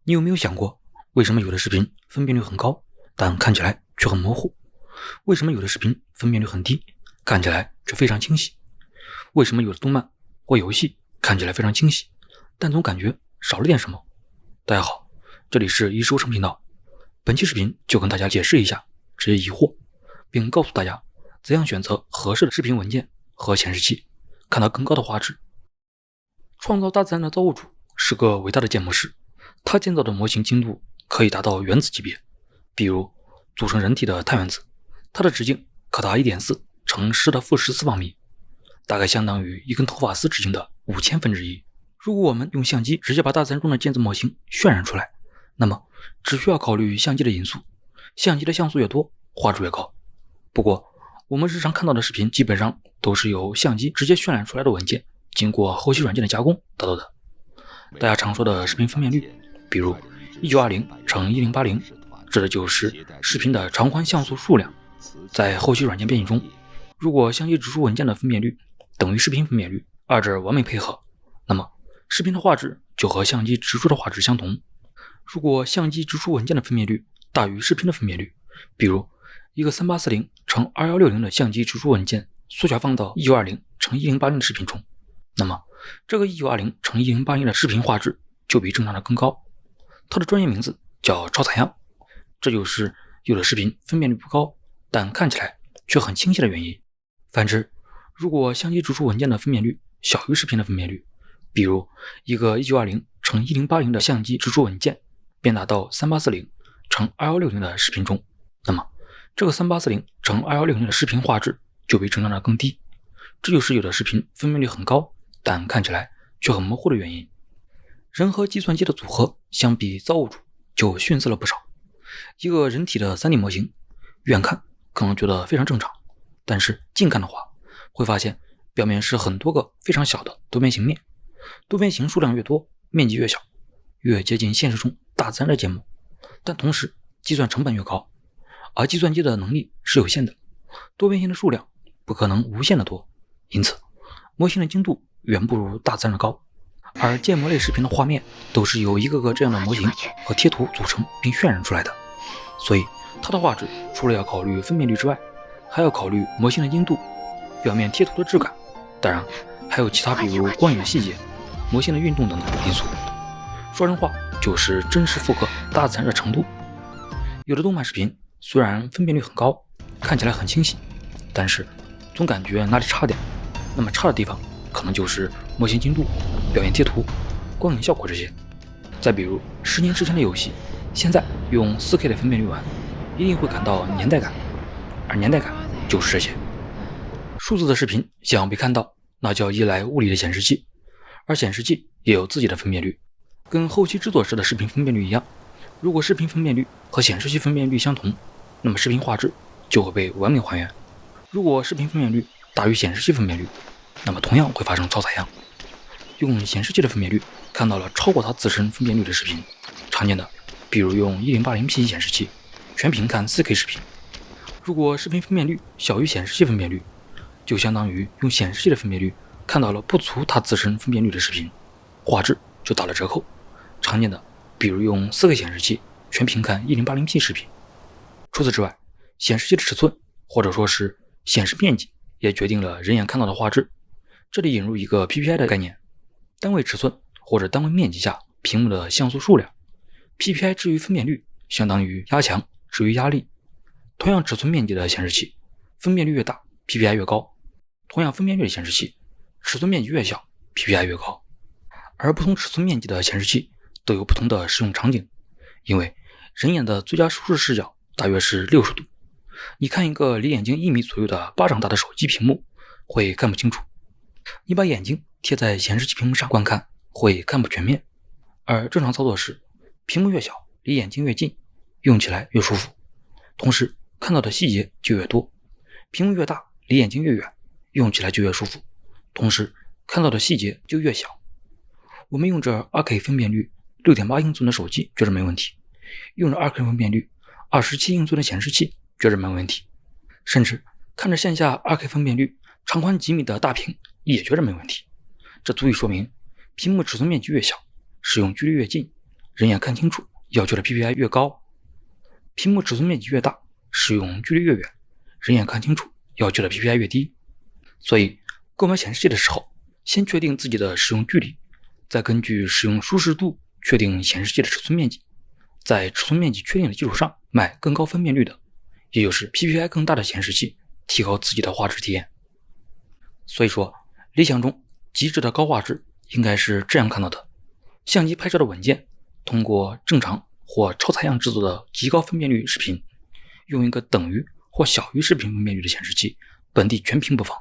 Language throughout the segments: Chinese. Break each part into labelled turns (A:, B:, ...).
A: 你有没有想过，为什么有的视频分辨率很高，但看起来却很模糊？为什么有的视频分辨率很低，看起来却非常清晰？为什么有的动漫或游戏看起来非常清晰，但总感觉少了点什么？大家好，这里是一收成频道，本期视频就跟大家解释一下这些疑惑，并告诉大家怎样选择合适的视频文件和显示器，看到更高的画质。创造大自然的造物主是个伟大的建模师，他建造的模型精度可以达到原子级别，比如组成人体的碳原子，它的直径可达 1.4 乘10的负14方米，大概相当于一根头发丝直径的5000分之一。如果我们用相机直接把大自然中的建筑模型渲染出来，那么只需要考虑相机的因素，相机的像素越多，画质越高。不过我们日常看到的视频基本上都是由相机直接渲染出来的文件经过后期软件的加工得到的。大家常说的视频分辨率，比如1920乘1080，指的就是视频的长宽像素数量。在后期软件编辑中，如果相机直输文件的分辨率等于视频分辨率，二者完美配合，那么视频的画质就和相机直输的画质相同。如果相机直输文件的分辨率大于视频的分辨率，比如一个3840乘2160的相机直输文件缩小放到1920乘1080的视频中，那么这个1920乘1080的视频画质就比正常的更高。它的专业名字叫超采样，这就是有的视频分辨率不高，但看起来却很清晰的原因。反之，如果相机直输文件的分辨率小于视频的分辨率，比如一个1920乘1080的相机直输文件变达到3840乘2160的视频中，那么这个3840乘2160的视频画质就比正常的更低。这就是有的视频分辨率很高，但看起来却很模糊的原因。人和计算机的组合相比造物主就逊色了不少。一个人体的 3D 模型，远看可能觉得非常正常，但是近看的话，会发现表面是很多个非常小的多边形面，多边形数量越多，面积越小，越接近现实中大自然的建模，但同时计算成本越高，而计算机的能力是有限的，多边形的数量不可能无限的多，因此模型的精度远不如大自然的高。而建模类视频的画面都是由一个个这样的模型和贴图组成并渲染出来的，所以它的画质除了要考虑分辨率之外，还要考虑模型的精度、表面贴图的质感，当然还有其他比如光影的细节、模型的运动等等因素。说人话就是真实复刻大自然的程度。有的动漫视频虽然分辨率很高，看起来很清晰，但是总感觉哪里差点。那么差的地方可能就是模型精度、表面贴图、光影效果这些。再比如10年之前的游戏，现在用 4K 的分辨率玩，一定会感到年代感，而年代感就是这些。数字的视频想要被看到，那就要依赖物理的显示器，而显示器也有自己的分辨率，跟后期制作时的视频分辨率一样。如果视频分辨率和显示器分辨率相同，那么视频画质就会被完美还原。如果视频分辨率大于显示器分辨率，那么同样会发生超采样。用显示器的分辨率看到了超过它自身分辨率的视频，常见的比如用 1080p 显示器全屏看 4K 视频。如果视频分辨率小于显示器分辨率，就相当于用显示器的分辨率看到了不足它自身分辨率的视频，画质就打了折扣。常见的比如用 4K 显示器全屏看 1080p 视频。除此之外，显示器的尺寸或者说是显示面积也决定了人眼看到的画质。这里引入一个 PPI 的概念，单位尺寸或者单位面积下屏幕的像素数量。PPI 至于分辨率相当于压强至于压力。同样尺寸面积的显示器，分辨率越大 PPI 越高，同样分辨率的显示器，尺寸面积越小 PPI 越高。而不同尺寸面积的显示器都有不同的使用场景，因为人眼的最佳舒适视角大约是60度，你看一个离眼睛1米左右的巴掌大的手机屏幕会看不清楚，你把眼睛贴在显示器屏幕上观看会看不全面。而正常操作时，屏幕越小离眼睛越近，用起来越舒服，同时看到的细节就越多。屏幕越大离眼睛越远，用起来就越舒服，同时看到的细节就越小。我们用着 2K 分辨率 6.8 英寸的手机觉得没问题，用着 2K 分辨率27英寸的显示器觉得没问题，甚至看着线下 2K 分辨率长宽几米的大屏也觉得没问题。这足以说明屏幕尺寸面积越小，使用距离越近，人眼看清楚要求的 PPI 越高，屏幕尺寸面积越大，使用距离越远，人眼看清楚要求的 PPI 越低。所以购买显示器的时候，先确定自己的使用距离，再根据使用舒适度确定显示器的尺寸面积，在尺寸面积确定的基础上买更高分辨率的，也就是 PPI 更大的显示器，提高自己的画质体验。所以说，理想中极致的高画质应该是这样看到的：相机拍摄的文件通过正常或超采样制作的极高分辨率视频，用一个等于或小于视频分辨率的显示器本地全屏播放，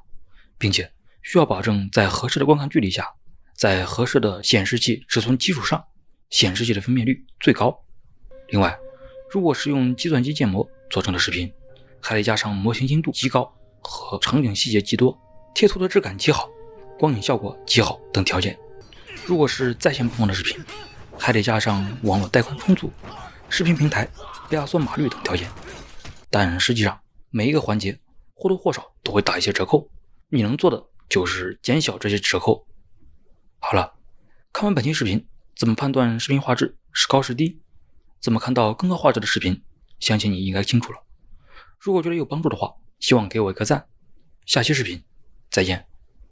A: 并且需要保证在合适的观看距离下，在合适的显示器尺寸基础上，显示器的分辨率最高。另外，如果是用计算机建模做成的视频，还得加上模型精度极高和场景细节极多，贴图的质感极好，光影效果极好等条件。如果是在线播放的视频，还得加上网络带宽充足、视频平台被压缩码率等条件。但实际上每一个环节或多或少都会打一些折扣，你能做的就是减小这些折扣。好了，看完本期视频，怎么判断视频画质是高是低，怎么看到更高画质的视频，相信你应该清楚了。如果觉得有帮助的话，希望给我一个赞。下期视频再见。